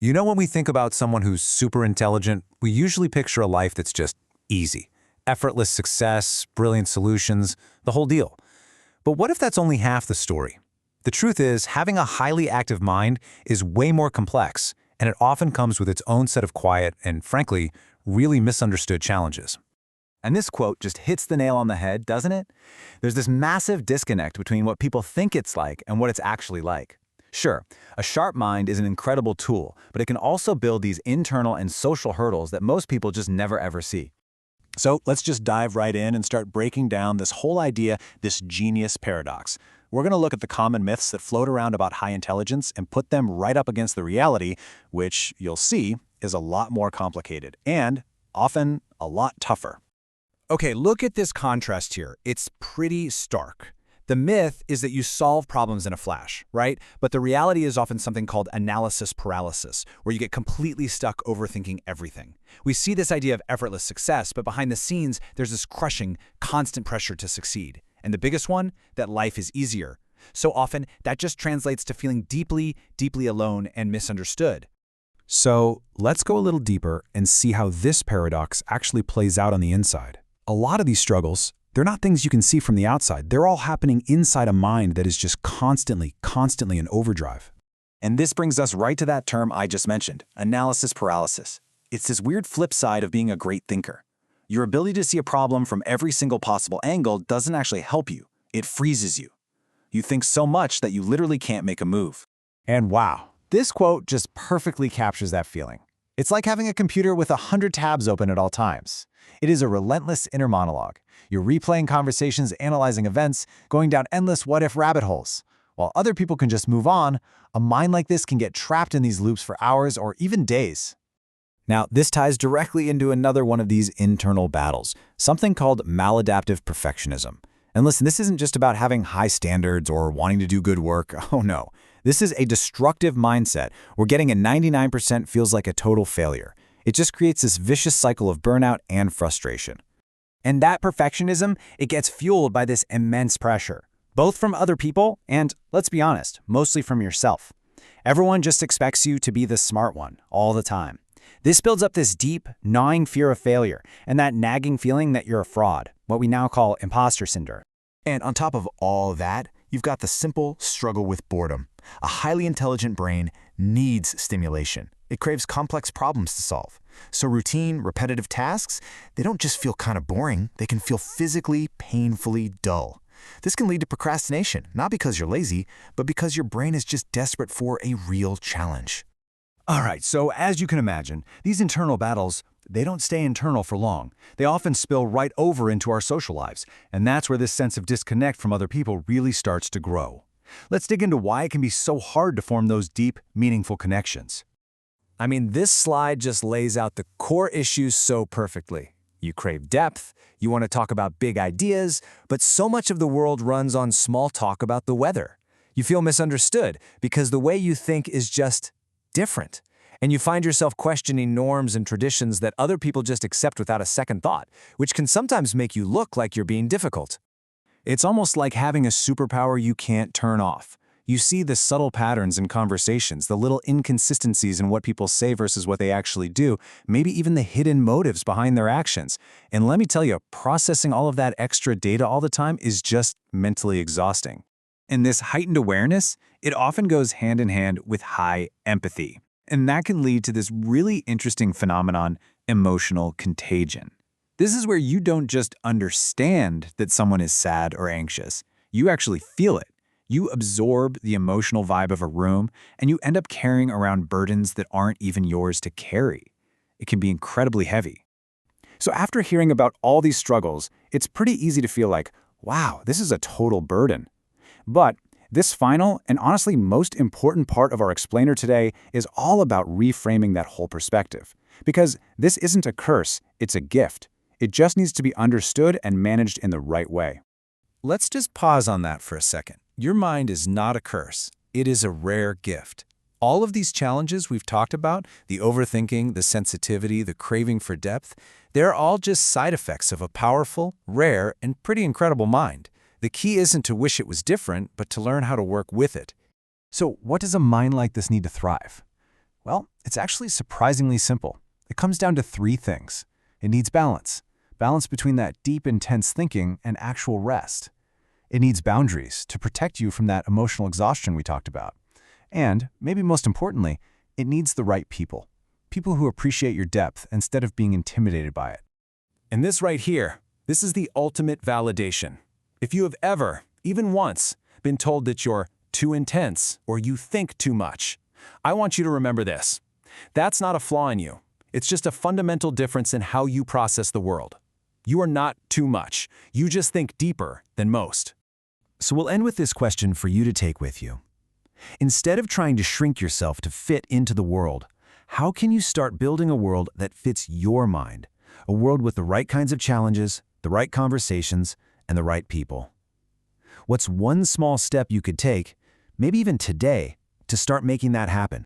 You know, when we think about someone who's super intelligent, we usually picture a life that's just easy. Effortless success, brilliant solutions, the whole deal. But what if that's only half the story? The truth is, having a highly active mind is way more complex, and it often comes with its own set of quiet and, frankly, really misunderstood challenges. And this quote just hits the nail on the head, doesn't it? There's this massive disconnect between what people think it's like and what it's actually like. Sure, a sharp mind is an incredible tool, but it can also build these internal and social hurdles that most people just never ever see. So let's just dive right in and start breaking down this whole idea, this genius paradox. We're going to look at the common myths that float around about high intelligence and put them right up against the reality, which you'll see is a lot more complicated and often a lot tougher. Okay, look at this contrast here. It's pretty stark. The myth is that you solve problems in a flash, right? But the reality is often something called analysis paralysis, where you get completely stuck overthinking everything. We see this idea of effortless success, but behind the scenes, there's this crushing, constant pressure to succeed. And the biggest one, that life is easier. So often, that just translates to feeling deeply, deeply alone and misunderstood. So let's go a little deeper and see how this paradox actually plays out on the inside. A lot of these struggles, they're not things you can see from the outside. They're all happening inside a mind that is just constantly in overdrive. And this brings us right to that term I just mentioned, analysis paralysis. It's this weird flip side of being a great thinker. Your ability to see a problem from every single possible angle doesn't actually help you. It freezes you. You think so much that you literally can't make a move. And wow, this quote just perfectly captures that feeling. It's like having a computer with 100 tabs open at all times. It is a relentless inner monologue. You're replaying conversations, analyzing events, going down endless what-if rabbit holes. While other people can just move on, a mind like this can get trapped in these loops for hours or even days. Now, this ties directly into another one of these internal battles, something called maladaptive perfectionism. And listen, this isn't just about having high standards or wanting to do good work. Oh no. This is a destructive mindset where getting a 99% feels like a total failure. It just creates this vicious cycle of burnout and frustration. And that perfectionism, it gets fueled by this immense pressure, both from other people and, let's be honest, mostly from yourself. Everyone just expects you to be the smart one all the time. This builds up this deep, gnawing fear of failure and that nagging feeling that you're a fraud, what we now call imposter syndrome. And on top of all that, you've got the simple struggle with boredom. A highly intelligent brain needs stimulation. It craves complex problems to solve. So routine, repetitive tasks, they don't just feel kind of boring, they can feel physically, painfully dull. This can lead to procrastination, not because you're lazy, but because your brain is just desperate for a real challenge. All right, so as you can imagine, these internal battles, they don't stay internal for long. They often spill right over into our social lives, and that's where this sense of disconnect from other people really starts to grow. Let's dig into why it can be so hard to form those deep, meaningful connections. I mean, this slide just lays out the core issues so perfectly. You crave depth, you want to talk about big ideas, but so much of the world runs on small talk about the weather. You feel misunderstood because the way you think is just different. And you find yourself questioning norms and traditions that other people just accept without a second thought, which can sometimes make you look like you're being difficult. It's almost like having a superpower you can't turn off. You see the subtle patterns in conversations, the little inconsistencies in what people say versus what they actually do, maybe even the hidden motives behind their actions. And let me tell you, processing all of that extra data all the time is just mentally exhausting. And this heightened awareness, it often goes hand in hand with high empathy. And that can lead to this really interesting phenomenon, emotional contagion. This is where you don't just understand that someone is sad or anxious. You actually feel it. You absorb the emotional vibe of a room, and you end up carrying around burdens that aren't even yours to carry. It can be incredibly heavy. So after hearing about all these struggles, it's pretty easy to feel like, wow, this is a total burden. But this final and honestly most important part of our explainer today is all about reframing that whole perspective. Because this isn't a curse, it's a gift. It just needs to be understood and managed in the right way. Let's just pause on that for a second. Your mind is not a curse. It is a rare gift. All of these challenges we've talked about, the overthinking, the sensitivity, the craving for depth, they're all just side effects of a powerful, rare, and pretty incredible mind. The key isn't to wish it was different, but to learn how to work with it. So what does a mind like this need to thrive? Well, it's actually surprisingly simple. It comes down to three things. It needs balance. Balance between that deep, intense thinking and actual rest. It needs boundaries to protect you from that emotional exhaustion we talked about. And, maybe most importantly, it needs the right people. People who appreciate your depth instead of being intimidated by it. And this right here, this is the ultimate validation. If you have ever, even once, been told that you're too intense or you think too much, I want you to remember this. That's not a flaw in you. It's just a fundamental difference in how you process the world. You are not too much. You just think deeper than most. So we'll end with this question for you to take with you. Instead of trying to shrink yourself to fit into the world, how can you start building a world that fits your mind? A world with the right kinds of challenges, the right conversations, and the right people. What's one small step you could take, maybe even today, to start making that happen?